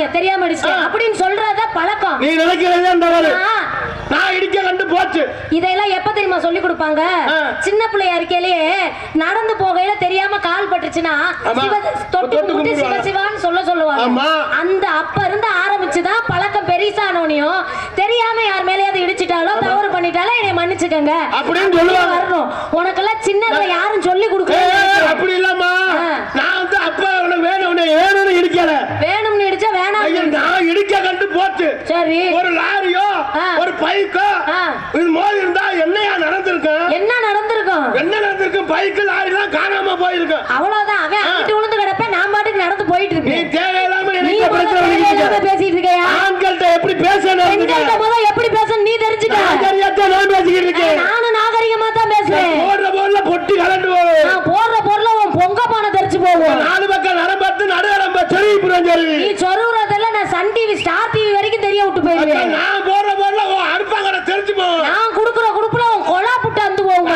சாரிங்க தெரியாம அடிச்சிட்டேன் அப்படின்னு சொல்றத பழக்கம். நீ நினைக்கிறதே நான் இடிக்க கண்டு போச்சு. இதெல்லாம் எப்ப தெரியுமா சொல்லி கொடுப்பாங்க? சின்ன பிள்ளையா இருக்கையிலேயே நடந்து போகையில தெரியாம கால் பட்டுச்சுன்னா தொட்டு சிவசிவான்னு சொல்லுவாங்க. அந்த அப்ப இருந்து ஆரம்பிச்சுதான் பழக்கம் பெரிசானோனையும் தெரியாம யார் மேலேயாவது இடிச்சிட்டாலோ தவறு பண்ணிட்டாலும் என்னை மன்னிச்சுக்கங்க அப்படின்னு சொல்லுவாங்க. வரணும் உனக்கெல்லாம் சின்னதுல யாரும் சொல்லி கொடுக்கணும். அப்படி இல்லம்மா, நான் வந்து அப்பா வேணும்னு இடிக்கல, வேணும்னு இடிச்சா வேணாம் நான் இடிக்க கண்டு போச்சு. சரி, ஒரு லாரியோ ஒரு பைக்கோ இது மோதி இருந்தா என்னையா நடந்திருக்கும்? என்ன நடந்திருக்கும்? பைக்கு லாரி தான் காணாம போயிருக்கும். அவ்வளவுதான். அவன் அங்கிட்டு விழுந்து கிடப்பேன், நான் பாட்டுக்கு நடந்து போயிட்டு இருக்கேன். நீ தேவையில்லாம பேசிட்டு இருக்கையா? ஆண்கள்ட்ட எப்படி பேசணும், பெண்கள்ட்ட முதல்ல எப்படி பேசணும் நீ தெரிஞ்சுக்க. நான் பேசிக்கிட்டு இருக்கேன். நானும் நாகரிகமா தான் பேசுறேன். போடுற பொருள பொட்டி கலண்டு போகும். நான் போடுற பொருள உன் பொங்க பானை தெரிச்சு போகும். நாலு பக்கம் நரம்பத்து நடுநரம்ப சொருவி புரஞ்சரி. நீ சொருவுறதெல்லாம் நான் சன் டிவி ஸ்டார் டிவி வரைக்கும் தெரிய விட்டு போயிருவேன். நான் போடுற பொருள அடுப்பாங்கற தெரிச்சு போகும். நான் குடுக்குற குடுப்புல உன் கொலா புட்டு அந்து போகும்.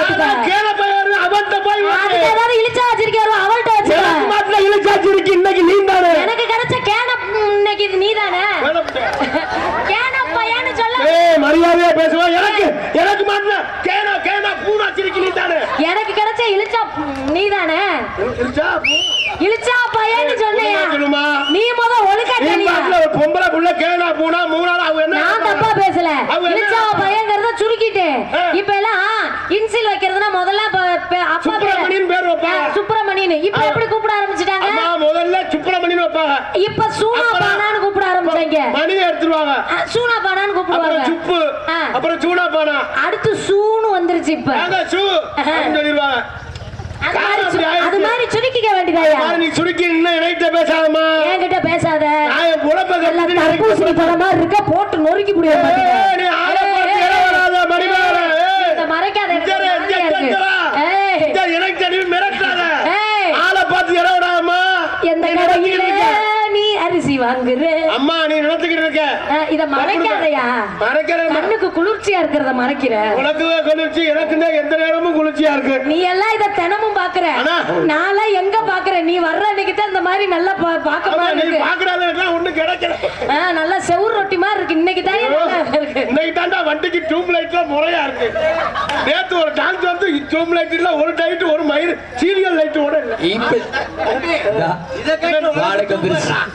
கேள போய் அவன்ட்ட போய் அதுக்கு ஏதாவது இழுச்சா வச்சிருக்காரு அவள்ட்ட வச்சு மாட்ல இழுச்சா வச்சிருக்கு. இன்னைக்கு நீ தானே எனக்கு கிடைச்ச கேன, இன்னைக்கு இது நீ தானே கேன பையன்னு சொல்ல. ஏய் மரியாதையா பேசுவா. எனக்கு மாட்ல கேன பூனா வச்சிருக்கு நீ தானே. எனக்கு கிடைச்ச இழுச்சா நீ தானே. இழுச்சா பையன்னு சொன்னையா? நீ முத ஒழுக்கா நீ மாட்ல பொம்பளை புள்ள கேனா பூனா மூணால அவ என்ன? நான் தப்பா பேசல. இழுச்சா பையங்கறத சுருக்கிட்டே. இப்ப எல்லாம் இன்சில் வைக்கிறதுனா முதல்ல அப்பா சுப்பிரமணியன் பேர் வைப்பாங்க. சுப்பிரமணியன் இப்ப எப்படி கூப்பிட ஆரம்பிச்சிட்டாங்க? அம்மா முதல்ல சுப்பிரமணியன் வைப்பாங்க. இப்ப சூனா பானான்னு கூப்பிட ஆரம்பிச்சாங்க. மணி எடுத்துவாங்க. சூனா பானான்னு கூப்பிடுவாங்க. சுப்பு அப்புறம் சூனா பானா அடுத்து சூனு வந்துருச்சு. இப்ப அங்க சூ சொல்லிடுவாங்க. அது மாதிரி சுருக்கிக்க வேண்டியதாயா? நீ சுருக்கி என்கிட்ட பேசாதம்மா. என்கிட்ட பேசாத. நான் உடம்பெல்லாம் தர்பூசணி பழமா இருக்க போட்டு நொறுக்கி முடிய மாட்டேன். நீ ஆள பார்த்து ஏறவராத மணிமால. இந்த மறைக்காத எனக்கு தெரியும் மிரட்டாத. ஆள பார்த்து ஏறவராதம்மா. எந்த கடையில நீ அரிசி வாங்குற? அம்மா நீ நினைச்சுக்கிட்டு இருக்க. இத மறைக்காதயா? மறைக்கிற கண்ணுக்கு குளிர்ச்சியா இருக்கிறத மறைக்கிற. உனக்கு குளிர்ச்சி, எனக்கு எந்த நேரமும் குளிர்ச்சியா இருக்கு. நீ எல்லாம் இத தினமும் பாக்குற. நான்லாம் எங்க பாக்குறேன்? நீ வர்ற அன்னைக்கு தான் இந்த மாதிரி நல்லா பாக்க மாதிரி இருக்கு. பாக்குறதெல்லாம் ஒண்ணு கிடைக்கல. நல்லா செவுர் ரொட்டி மாதிரி இருக்கு. இன்னைக்கு தான் இருக்கு. இன்னைக்கு தாண்டா வண்டிக்கு டியூப் லைட்ல முறையா இருக்கு. நேத்து ஒரு டான்ஸ் வந்து டியூப் லைட்ல ஒரு டைட் ஒரு மயிர் சீரியல் லைட் ஓட இல்ல.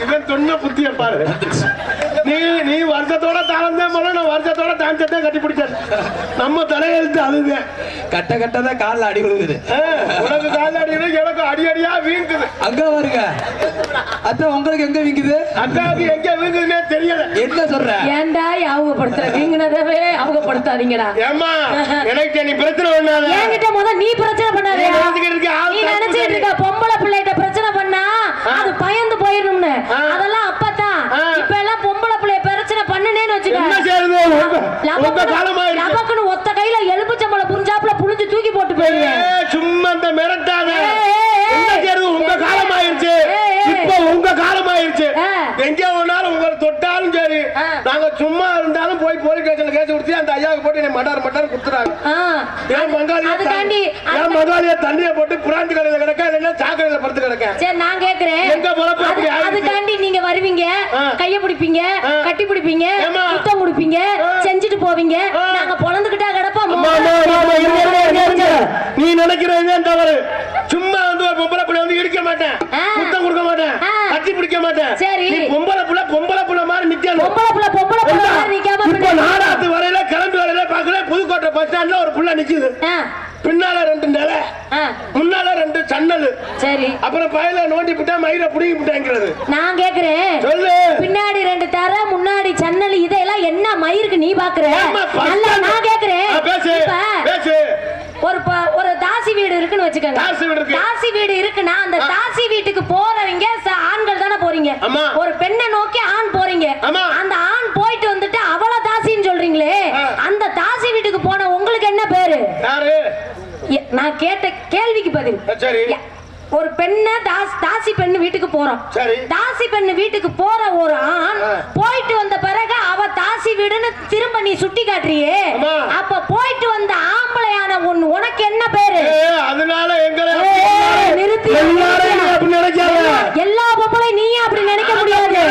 இவன் சொன்ன புத்திய பாரு. நீ வருஷத்தோட தாளந்தேன் போல, நான் வருஷத்தோட டான்ஸத்தை கட்டி பிடிச்சேன். நம்ம தலையெழுத்து அதுதான். கட்ட கட்டதான் காலில் அடி கொடுக்குது. உனக்கு காலில் அடி, எனக்கு அடி அடியா வீங்குது. அங்க வருங்க அத்தை, உங்களுக்கு எங்க வீங்குது? அக்காவுக்கு எங்க வீங்குதுன்னே தெரியல. என்ன சொல்ற? ஏன்டா யாவகப்படுத்துற? வீங்குனதவே யாவகப்படுத்தாதீங்கடா. ஏமா எனக்கு நீ பிரச்சனை பண்ணாத. என்கிட்ட முத நீ பிரச்சனை பண்ணாத. நீ நினைச்சிட்டு இருக்க பொம்பளை பிள்ளைகிட்ட பிரச்சனை பண்ணா அது பயந்து போயிடும்னு. அதெல்லாம் அப்பதான். இப்ப எல்லாம் பொம்பளை பிள்ளை பிரச்சனை பண்ணுனேன்னு வச்சுக்க. என்ன செய்யுது? உங்க காலமா இருக்கு. நமக்குன்னு ஒத்த கையில எலும்புச்சம்பளம் புரிஞ்சாப்புல புளிஞ்சு தூக்கி போட்டு போயிடுங்க. சும்மா அந்த மிரட்டாத. என்ன செய்யுது? உங்க காலம் ஆயிருச்சு. இப்ப உங்க காலம் ஆயிருச்சு. எங்க வேணாலும் உங்களை தொட்டாலும் சரி, நாங்க சும்மா இருந்தாலும் போய் போலீஸ் ஸ்டேஷன்ல கேஸ் கொடுத்து அந்த ஐயாவுக்கு போட்டு மட்டார் குடுத்துறாங்க. ஏன் மங்காளியா தண்ணிய போட்டு பிராந்தி கடையில கிடக்க, இல்லைன்னா சாக்கடையில படுத்து கிடக்க. சரி நான் கேக்குறேன், அதுக்காண்டி நீங்க வருவீங்க, கைய பிடிப்பீங்க, கட்டி பிடிப்பீங்க, முத்தம் கொடுப்பீங்க, செஞ்சுட்டு போவீங்க. நாங்க பொழந்துகிட்டா கிடப்போம். நீ நினைக்கிறீங்க தவறு. சும்மா வந்து ஒரு பொம்பளை புள்ள வந்து இடிக்க மாட்டேன், முத்தம் கொடுக்க மாட்டேன், கட்டி பிடிக்க மாட்டேன். சரி பொம்பளை புள்ள மாதிரி நிக்கணும். பொம்பளை புள்ள மாதிரி நிக்காம இப்ப நாடாத்து வரையில கிளம்பி வரையில பாக்குறேன். புதுக்கோட்டை பஸ் ஸ்டாண்ட்ல ஒரு புள்ள நிக்குது. பின்னால 2 நிலை, முன்னால 2 சன்னல். சரி அப்புறம் பையில நோண்டி விட்டா மயிரை புடிங்கி விட்டாங்கிறது. நான் கேக்குறேன் சொல்லு. பின்னாடி 2 தர, முன்னாடி சன்னல், இதெல்லாம் என்ன மயிருக்கு நீ பாக்குற? நல்லா நான் கேக்குறேன். பேசு. ஒரு தாசி வீடு இருக்குன்னு வச்சுக்கோங்க. தாசி வீடு இருக்குன்னா அந்த தாசி வீட்டுக்கு போறவங்க ஆண்கள் தானே போறீங்க. ஒரு பெண்ணை நோக்கி ஆண் போறீங்க. அந்த ஆண் போயிட்டு வந்துட்டு அவள தாசின்னு சொல்றீங்களே, அந்த தாசி வீட்டுக்கு போன உங்களுக்கு என்ன பேரு? நான் கேட்ட கேள்விக்கு பதில். ஒரு பெண்ணை தாசி பெண்ணு வீட்டுக்கு போறோம். தாசி பெண்ணு வீட்டுக்கு போற ஒரு ஆண் போயிட்டு வந்த பிறகு அவ தாசி வீடுன்னு திரும்ப நீ சுட்டி காட்டுறியே, அப்ப போயிட்டு வந்த ஆம்பளையான உனக்கு என்ன பேரு? அதனால நிறுத்தி எல்லா பொம்பளை நீ அப்படி நினைக்க முடியாது.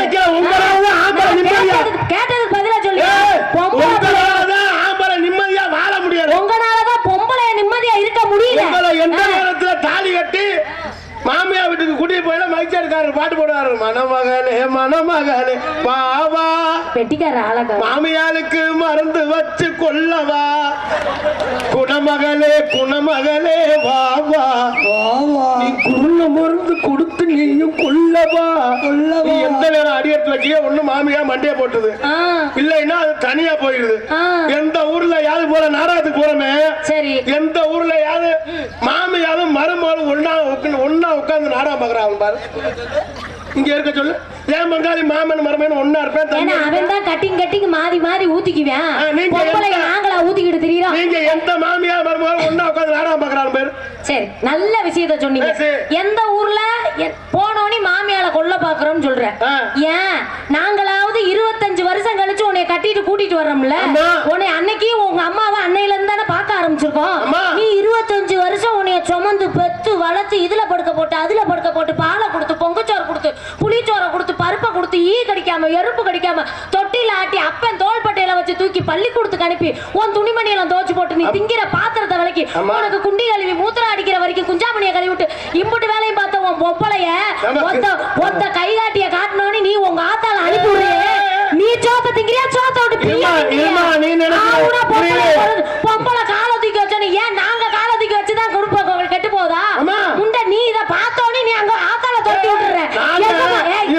கூட்டிட்டு போயில மைச்சேர்காரர் பாட்டு போடுவாரு, மணமகளே மணமகளே பாவா பெட்டிக்கார ஆளக்கா மாமியாளுக்கு மருந்து வச்சு கொல்லவா, குணமகளே குணமகளே வாவா, நீ குள்ள மருந்து கொடுத்து நீயும் கொல்லவா கொல்லவா. எந்த நேரம் அடியத்துல கீழே ஒண்ணு மாமியா மண்டைய போட்டுது, இல்லைன்னா அது தனியா போயிடுது. எந்த ஊர்ல யாரு போற நாடகத்துக்கு போறமே, சரி எந்த ஊர்ல யாரு மாமியாலும் மருமகளும் ஒன்னா உட்கார்ந்து நாடகம் பாக்குறாங்க பாரு. இங்க இருக்க சொல்லு, ஏன் பங்காளி மாமன் மருமகன் ஒன்னா இருப்பேன். அவன் தான் கட்டிங் மாறி மாறி ஊத்திக்குவேன். நாங்களா ஊத்திக்கிட்டு தெரியுறோம். நீங்க எந்த மாமியா மருமகன் ஒன்னா உட்கார்ந்து நாடகம் பாக்குறாங்க பேரு. சரி நல்ல விஷயத்த சொன்னீங்க. எந்த ஊர்ல போனோனி மாமியால கொல்ல பாக்குறோம்னு சொல்ற, ஏன் நாங்களாவது 25 வருஷம் கழிச்சு உன்னை கட்டிட்டு கூட்டிட்டு வர்றோம்ல, உன்னை அன்னைக்கு உங்க அம்மாவை அன்னையில இருந்து தானே பார்க்க ஆரம்பிச்சிருக்கோம். நீ 25 வருஷம் உன்னைய சுமந்து பெத்து வளர்த்து இதுல படுக்க போட்டு அதுல படுக்க போட்டு பாலை கொடுத்து பொங்கச்சோறு கொடுத்து புளிச்சோரை கொடுத்து பருப்பை கொடுத்து ஈ கடிக்காம எறும்பு கடிக்காம தொட்டில ஆட்டி அப்பன் தோள்பட்டையில வச்சு தூக்கி பள்ளிக்கூடத்துக்கு அனுப்பி உன் துணிமணியெல்லாம் துவச்சு போட்டு நீ திங்கிற பாத்திரத்தை விலைக்கு உனக்கு குண்டி கழுவி மூத்திரம் அடிக்கிற வரைக்கும் குஞ்சாமணியை கழுவி விட்டு இம்புட்டு வேலையும் பார்த்த உன் பொப்பளைய ஒத்த கை காட்டிய காட்டினோன்னு நீ உங்க ஆத்தால அனுப்பி விடுறியே. நீ சோத்த திங்கிறியா சோத்த விட்டு பொம்பளை காலை தூக்கி வச்சோன்னு ஏன் நாங்க காலை தூக்கி வச்சுதான் கொடுப்போம் கெட்டு போதா முண்டை. நீ இதை பார்த்தோன்னு நீ அங்க ஆத்தால தொட்டி விட்டுற.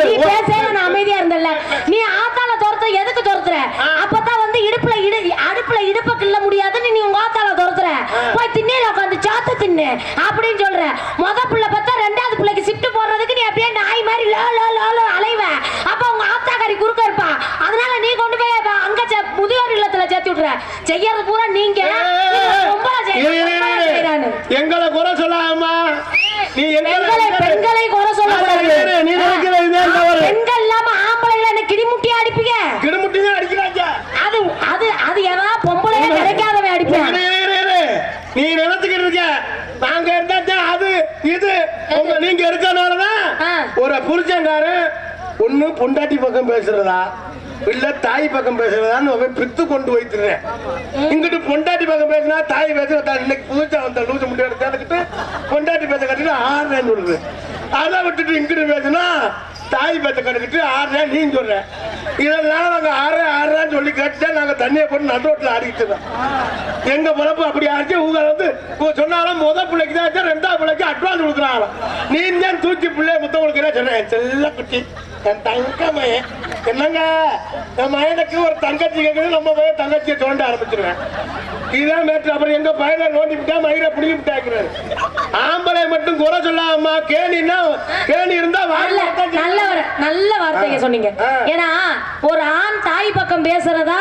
நீ பேச நான் அமைதியா இருந்தல, நீ ஆத்தால துரத்த எதுக்கு துரத்துற? அப்பதான் வந்து அடுப்புல இடுப்ப கிள்ள முடியாதுன்னு நீ உங்க ஆத்தால துரத்துற. போய் திண்ணையில உட்காந்து சாத்த தின்னு அப்படின்னு சொல்ற. முத பிள்ளை பார்த்தா ரெண்டாவது பிள்ளைக்கு ஷிஃப்ட் போடுறதுக்கு நீ அப்படியே நாய் மாதிரி அலைவ. அப்ப உங்க ஆத்தாக்காரி குறுக்க இருப்பா. அதனால நீ கொண்டு போய் அங்க முதியோர் இல்லத்துல சேர்த்து விட்டுற. செய்யறது பூரா நீங்க எங்களை குறை சொல்லாமா, நீ பெண்களை குறை சொல்லக்கூடாது. பெண்கள் இல்லாம ஆம்பளைகளை என்ன கிடிமுட்டியா அடிப்பீங்க? கிடிமுட்டியா அடிக்கிறாங்க. அது அது அது ஏதா பொம்பளையா கிடைக்காதவன் அடிப்பேன். நீ நினைச்சுக்கிட்டு இருக்க நாங்க இருந்தா அது இது நீங்க இருக்கனாலதான் ஒரு புருஷங்காரு ஒண்ணு பொண்டாட்டி பக்கம் பேசுறதா இல்ல தாய் பக்கம் பேசுறதான்னு பித்து கொண்டு வைத்துறேன். இங்கிட்டு பொண்டாட்டி பக்கம் பேசினா தாய் பேசுறதா. இன்னைக்கு புதுச்சா வந்த லூசு முடியாது தேர்ந்துக்கிட்டு பொண்டாட்டி பேச கட்டிட்டு 6 சொல்லுது. அதை விட்டுட்டு இங்கிட்டு பேசுனா தாய் பேச்ச கட்டுக்கிட்டு 6 நீ சொல்ற. இதனால நாங்க 6 சொல்லி கேட்டுட்டா நாங்க தண்ணியை போட்டு நடுரோட்டில் ஆடிக்கிட்டு எங்க பொழப்பு அப்படி ஆச்சு. உங்க வந்து சொன்னாலும் முத பிள்ளைக்கு தான் 2வது பிள்ளைக்கு அட்வான்ஸ் கொடுக்குறாங்க. நீ தான் தூக்கி பிள்ளைய முத்தம் கொடுக்குறேன் சொன்னேன். செல்ல குட்டி என் தங்க மயன் என்னங்க என் மயனுக்கு ஒரு தங்கச்சி கேட்குறது நம்ம போய் தங்கச்சியை தோண்ட ஆரம்பிச்சிருவேன். இதுதான் மேட்ரு. அப்புறம் எங்க பையனை நோண்டி விட்டா மயிரை பிடிங்கி விட்டாக்குறாரு. ஆம்பளை மட்டும் குறை சொல்லாமா கேணின்னா கேணி இருந்தா நல்ல வார்த்தைங்க சொன்னீங்க. ஏன்னா ஒரு ஆண் தாய் பக்கம் பேசுறதா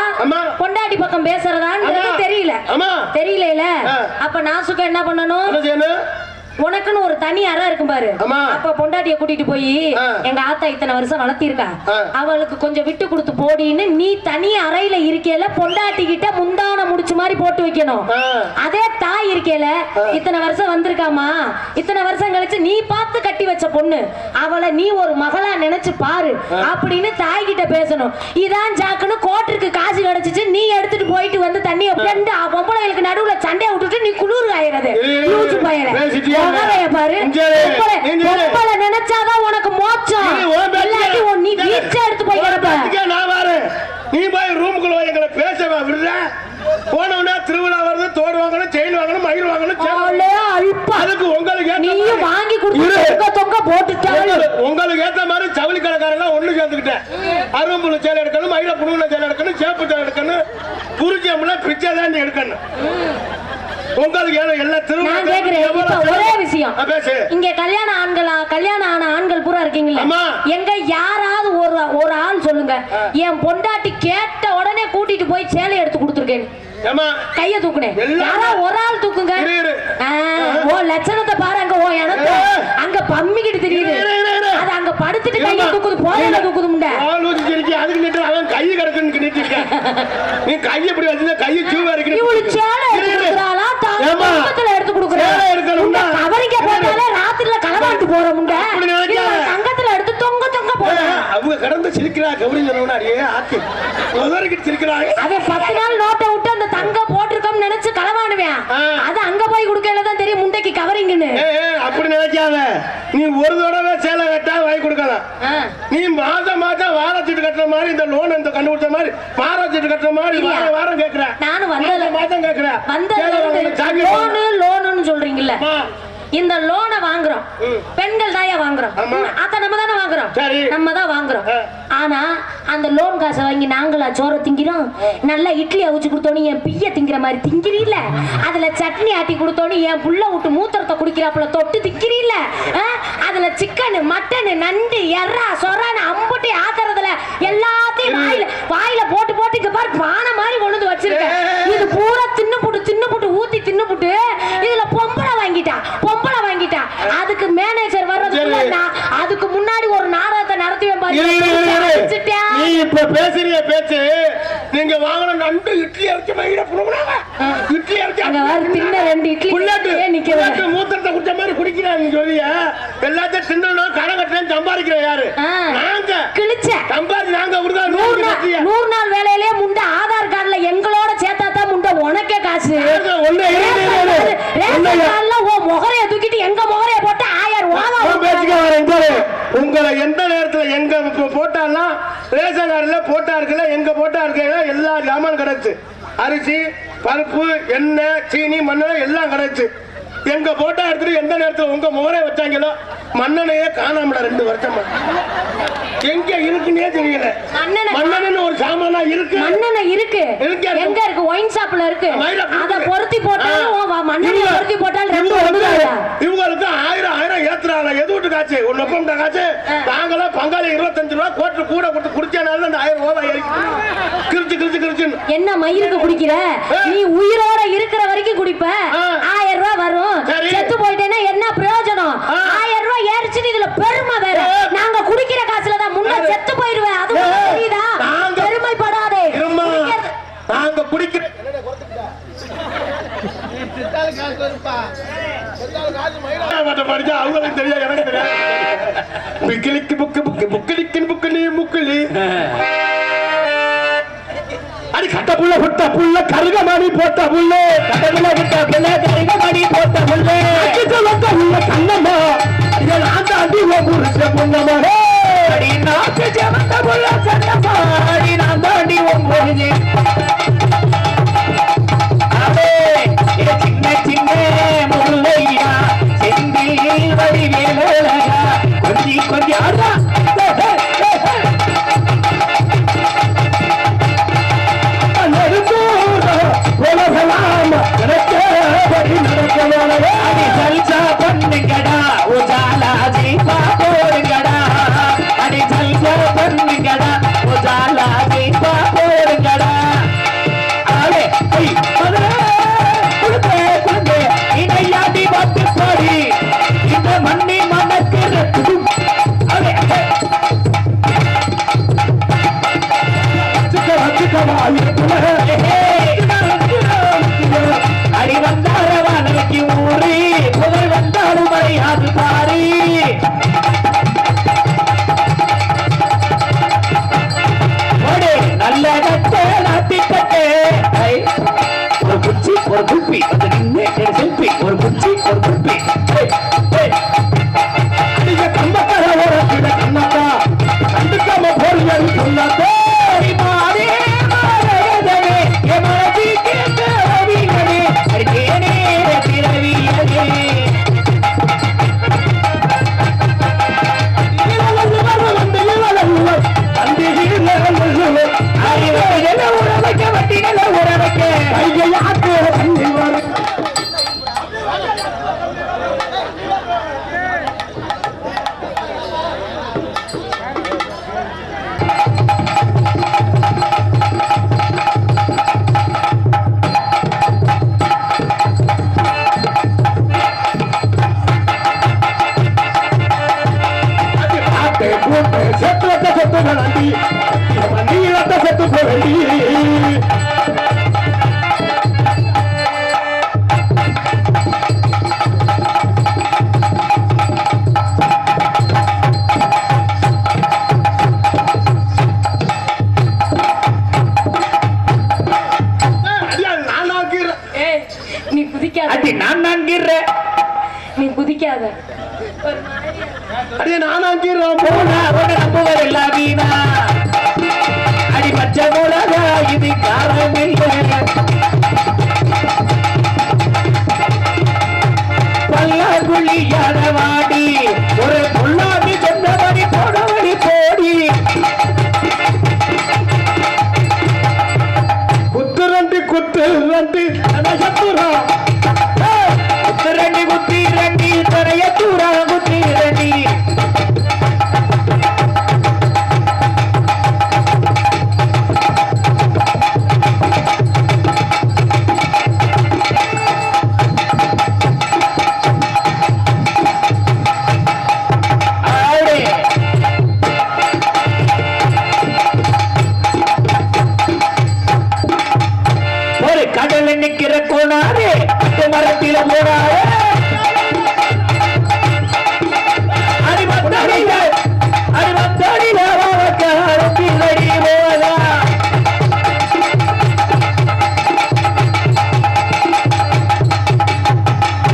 பொண்டாட்டி பக்கம் பேசுறதான்னு தெரியல. அப்ப நாசுக்க என்ன பண்ணணும்? உனக்குன்னு ஒரு தனி அறை இருக்கும் பாரு. அப்ப பொண்டாட்டிய கூட்டிட்டு போய் எங்க ஆத்தா இத்தனை வருஷம் வளர்த்திருக்கா, அவளுக்கு கொஞ்சம் விட்டு கொடுத்து போடின்னு நீ தனி அறையில இருக்கேல பொண்டாட்டி கிட்ட முந்தான முடிச்சு மாதிரி போட்டு வைக்கணும். அதே தாய் இருக்கேல இத்தனை வருஷம் வந்திருக்காமா, இத்தனை வருஷம் கழிச்சு நீ பார்த்து கட்டி வச்ச பொண்ணு அவளை நீ ஒரு மகளா நினைச்சு பாரு அப்படின்னு தாய் கிட்ட பேசணும். இதான் ஜாக்குன்னு கோட்டருக்கு காசு கிடைச்சிச்சு நீ எடுத்துட்டு போயிட்டு வந்து தண்ணிய பெண்டு பொம்பளைகளுக்கு நடுவுல சண்டையை விட்டுட்டு நீ குளிர் ஆயிரது. நினைச்சாதான் உனக்கு மோட்சம். நீ வீச்ச எடுத்து போய் நீ போய் ரூமுக்குள்ள எங்களை பேசவா விடுற. போனவனா திருவிழா வருது, தோடு வாங்கணும், செயின் வாங்கணும், மயில் வாங்கணும். அதுக்கு உங்களுக்கு வாங்கி உங்களுக்கு ஏத்த மாதிரி ஜவுளி கடைக்காரங்க ஒண்ணு சேர்ந்துக்கிட்டேன். அரும்புல சேலை எடுக்கணும், மயில புடுங்கின சேலை எடுக்கணும், சேப்பு சேலை எடுக்கணும், புரிச்சம்ல பிச்சை தான் எடுக்கணும். ஒரே விஷயம், இங்க கல்யாண ஆன ஆண்கள் பூரா இருக்கீங்களா, எங்க யாராவது ஒரு ஆள் சொல்லுங்க என் பொண்டாட்டி கேட்ட உடனே கூட்டிட்டு போய் சேலை எடுத்து கொடுத்துருக்கேன் கைய தூக்குனேன். யாராவது ஒரு ஆள் தூக்குங்க. ஓ லட்சணத்தை பாரு. அங்க ஓ எனக்கு அங்க பம்மிக்கிட்டு தெரியுது. அது அங்க படுத்துட்டு கைய தூக்குது, போல தூக்குது முண்டை. அவன் கை கிடக்குன்னு நீ கையை எப்படி வச்சு கையை சூவா இருக்கு. இவளுக்கு சேலை எடுத்து கொடுக்குறாளா எடுத்து கொடுக்குறேன். கவரிக்க போட்டாலே ராத்திரில களவாண்டு போற முண்டை தங்கத்துல எடுத்து தொங்க தொங்க போற. அவங்க கடந்து சிரிக்கிறா கவரி சொன்னே ஆக்கி சிரிக்கிறாங்க. அவன் 10 நாள் நோட்டை விட்டு அந்த தங்க போட்டிருக்கோம் நினைச்சு களவாடுவேன். அது அங்க போய் கொடுக்கல தான் தெரியும் முண்டை பிள்ளைக்கு கவரிங்கன்னு. அப்படி நினைக்காத. நீ ஒரு தடவை சேலை கட்டா வாங்கி கொடுக்கலாம். நீ மாதம் மாதம் வாரச்சீட்டு கட்டுற மாதிரி இந்த லோன் இந்த கண்டுபிடிச்ச மாதிரி வாரச்சீட்டு கட்டுற மாதிரி வாரம் கேட்கிறேன். நானும் வந்ததுல மாதம் கேட்கிறேன். லோன்னு சொல்றீங்கல்ல, இந்த லோனை வாங்குறோம், பெண்கள் தாயா வாங்குறோம், அத நம்ம தானே வாங்குறோம், நம்ம தான் வாங்குறோம். ஆனா அந்த லோன் காசை வாங்கி நாங்களா சோற திங்கிறோம்? நல்லா இட்லி அவிச்சு கொடுத்தோன்னு என் பிய திங்கிற மாதிரி திங்கிறீல்ல, அதுல சட்னி ஆட்டி கொடுத்தோன்னு என் புள்ள விட்டு மூத்திரத்தை குடிக்கிறாப்புல தொட்டு திங்கிறீல்ல, அதுல சிக்கன் மட்டன் நண்டு எறா சொரான்னு அம்புட்டி ஆத்துறதுல எல்லாத்தையும் வாயில போட்டு போட்டு இங்க பாரு பானை மாதிரி கொண்டு வச்சிருக்கேன். இது பூரா தின்னு புட்டு ஊத்தி தின்னு புட்டு இதுல பொம்பளை வாங்கிட்டா. அதுக்கு மேனேஜர் வர்றதுக்குள்ள அதுக்கு முன்னாடி ஒரு நாடகத்தை நடத்துவேன் பாரு. நீ இப்ப பேசுறிய பேச்சு நீங்க வாங்கின நண்டு இட்லி அரைச்சு வாங்கிட போறாங்க. இட்லி அரைச்சு அங்க வர தின்ன ரெண்டு இட்லி புள்ளட்டு மூத்திரத்தை குடிச்ச மாதிரி குடிக்கிறாங்க சொல்லிய எல்லாத்தையும் தின்னணும் கடை கட்டுறேன் சம்பாதிக்கிற யாரு? நாங்க கிழிச்ச சம்பாதி நாங்க 100 நாள் வேலையிலேயே முண்டை ஆதார் கார்டுல எங்களோட சேர்த்தாதான் முண்டை உனக்கே காசு. முகரைய தூக்கிட்டு எங்க முகரைய போட்டு 1000 ரூபாய் உங்களை எந்த நேரத்துல எங்க போட்டாலாம் ரேஷன் கார்டுல போட்டா இருக்குல்ல, எங்க போட்டா இருக்க எல்லா ஜாமான் கிடைச்சு, அரிசி பருப்பு எண்ணெய் சீனி மண்ணெண்ணெய் எல்லாம் கிடைச்சு. எங்க போட்டா எடுத்துட்டு எந்த நேரத்துல உங்க முகரை வச்சாங்களோ மண்ணெண்ணையே காணாமல 2 வருஷமா எங்க இருக்குன்னே தெரியல. மண்ணெண்ணெய் ஒரு சாமானா இருக்கு. மண்ணெண்ணெய் இருக்கு. எங்க இருக்கு? ஒயின் ஷாப்ல இருக்கு. அத பொருத்தி போட்டாலும் மண்ணெண்ணெய் பொருத்தி போட்டாலும் 2 இவங்களுக்கு 1000 ஏத்துறாங்க. எது விட்டு காச்சு ஒரு ஒப்பம் காச்சு. நாங்கள பங்காளி 25 ரூபாய் கோட்டு கூட கொடுத்து குடிச்சனால அந்த 1000 ரூபாய் கிழிச்சு கிழிச்சு கிழிச்சு. என்ன மயிருக்கு குடிக்கிற? நீ உயிரோட இருக்கிற வரைக்கும் குடிப்ப. 1000 ரூபாய் வரும். செத்து போயிட்டேன்னா என்ன பிரயோஜனம்? 1000 ரூபாய் ஏறிச்சுன்னு இதுல பெருமை வேற. நாங்க குடிக்கிற காசுல தான் முன்ன செத்து போயிடுவேன். அது தெரியுதா? பெருமைப்படாதே. நாங்க குடிக்கிற படிச்சா அவங்களுக்கு தெரியாது, எனக்கு தெரியாது. புக்கிலிக்கு புக்கு புக்கு புக்கிலிக்கு புக்கிலி முக்கிலி அடி கட்ட புள்ள புட்ட புள்ள கருக மணி போட்ட புள்ள கடவுள விட்ட புள்ள கருக மணி போட்ட புள்ள கிட்ட வந்த புள்ள கண்ணம்மா இத நான் தாண்டி புருஷ பொண்ணம்மா அடி நாக்கு ஜமந்த புள்ள கண்ணம்மா அடி நான் தாண்டி புருஷ அடே இது சின்ன சின்ன முல்லையா செந்தில் வடி வேலழகா கொஞ்சி கொஞ்சி ஆடா அடி வந்தார வானலைக்கு ஊறி புகழ் வந்தாலும் மறையாது பாரி நல்ல கட்டே நாட்டி கட்டே ஒரு குச்சி ஒரு குப்பி செல்பி ஒரு குச்சி ஒரு குப்பி கம்பக்கார ஒரு கண்ணக்கா கண்டுக்காம போறீங்க சொன்னாக்கோ அங்கிராத அடியே நான் அங்கிடுறோம் அடி பச்சை மிளகா இது காரம் இல்லை பல்லாங்குழி யானவாடி ஒரு பொல்லாடி சொன்னபடி போனபடி போடி குத்து ரெண்டு குத்து ரெண்டு சத்துரம் குத்து ரெண்டு குத்தி ரெண்டு தரைய தூரா குத்தி ரெண்டு கடல நிக்கிற கோணாரே மரத்தில போனாரே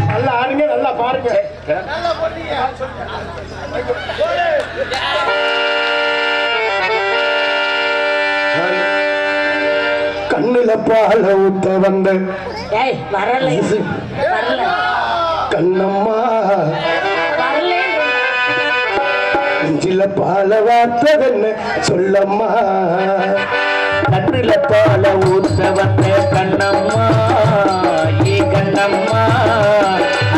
நல்லா ஆடுங்க நல்லா பாருங்க கண்ணுல பால ஊத்த வந்த வரல வரல கண்ணம்மா வரல நெஞ்சில பால வார்த்ததென்ன சொல்லம்மா கண்ணுல பால ஊத்த வந்த கண்ணம்மா ஏ கண்ணம்மா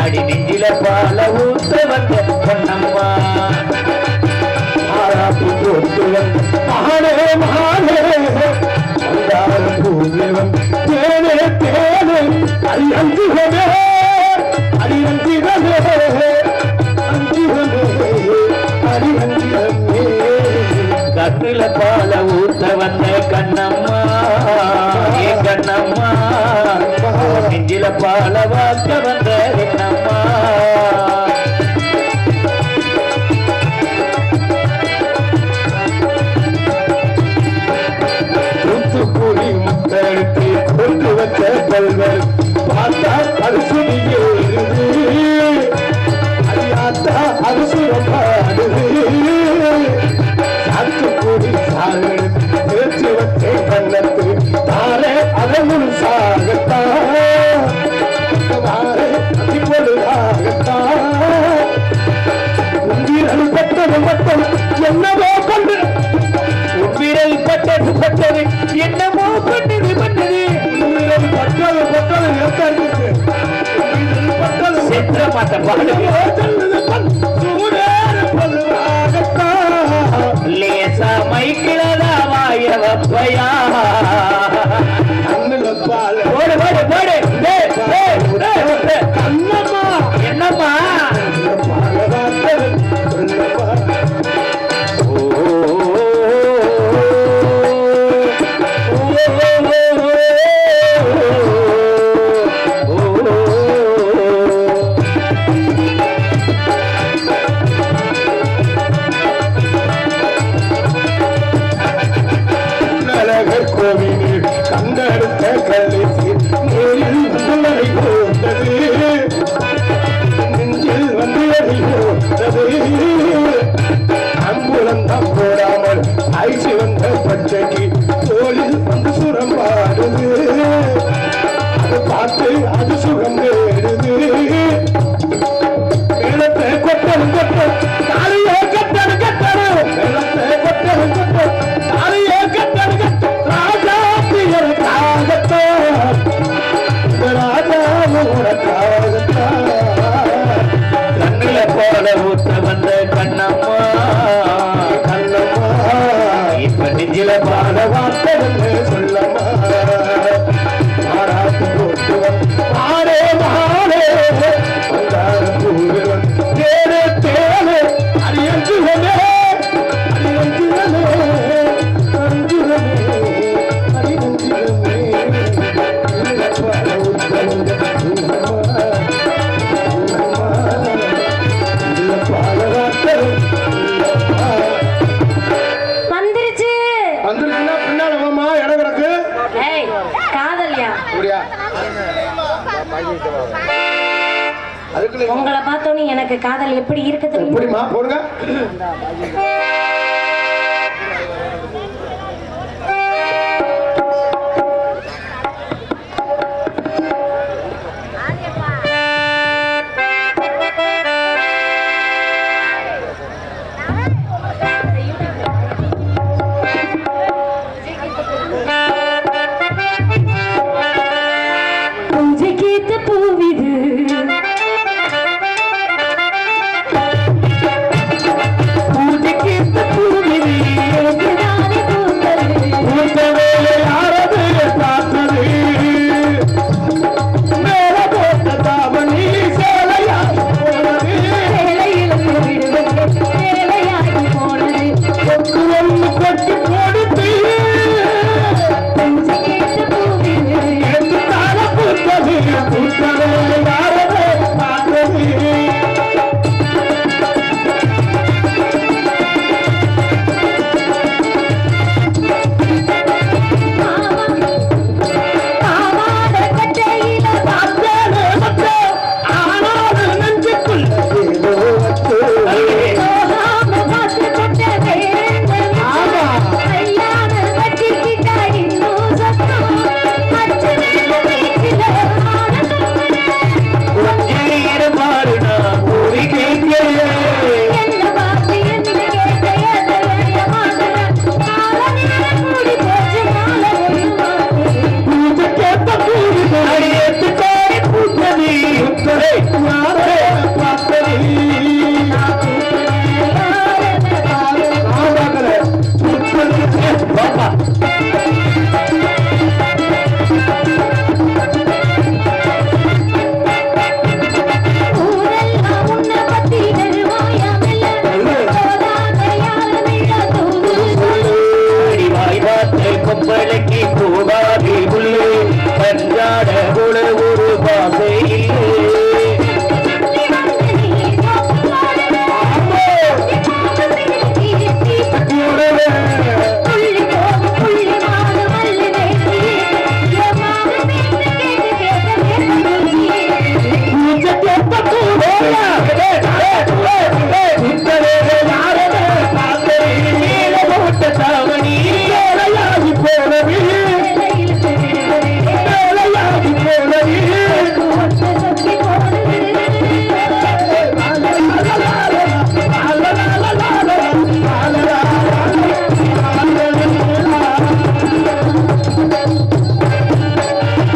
அடி நெஞ்சில பால ஊத்த வந்த கண்ணம்மா ஆராப்பு போட்டு மகானே மகானே பூவிவன் தேனே தேனே அரியஞ்சிகமே அரியஞ்சிகமே அஞ்சிகமே அரியஞ்சிகமே கண்ணுல பால ஊத்த வந்த கண்ணம்மா ஏ கண்ணம்மா நெஞ்சில பால வாக்க வந்த கண்ணம்மா தூத்துக்குடி முத்தெடுத்து கொண்டு வச்ச பல்வர் பார்த்தா அரிசுனியே அறியாத்தா அரிசுரப்பாடுது சாத்துக்குடி சாறு தேர்ச்சி வச்ச கண்ணத்து தாரே அதமுன் சாகத்தா தாரே அதிபொழுதாகத்தா உங்கிரல் பட்டது மட்டும் என்னவோ கொண்டு விரல் பட்டது பட்டது என்னமோ பண்ணது பண்ணது பட்டது பட்டது பட்டது சென்ற மாட்ட பாடு லேசா மைக்கிளதா வாயவப்பையா போடு போடு போடு அண்ணம்மா என்னம்மா கோவிலில் கண்டெடுத்த கல்லிசி நேரில் முன்னரை போட்டது நெஞ்சில் வந்து எறி போட்டது அம்புலந்தம் போடாமல் ஐசி வந்த பச்சைக்கு தோளில் வந்து சுரம் பாடுது அது பார்த்து அது சுகம் நேடுது மேலத்தை கொட்டலும் கொட்டும் தாலியே கட்டணும் கட்டணும் மேலத்தை கொட்டலும் கொட்டும் தாலியே கட்டணும் கட்டும் ராஜா பியர் காகத்தா ராஜா காகத்தா கண்ணுல போல ஊத்த வந்த கண்ணம்மா கண்ணம்மா இப்ப நெஞ்சில பாட வார்த்தை சொல்லம்மா ஆராத்து போட்டு ஆரே மகானே வந்தார பூவிவன் தேனே தேனே அரியஞ்சுகமே அரியஞ்சுகமே அஞ்சுகமே அரியஞ்சுகமே வந்துருச்சு வந்துருச்சுன்னா பின்னால வாமா இடம் கிடக்கு உங்களை பார்த்தோன்னே எனக்கு காதல் எப்படி இருக்கு தெரியுமா? போடுங்க.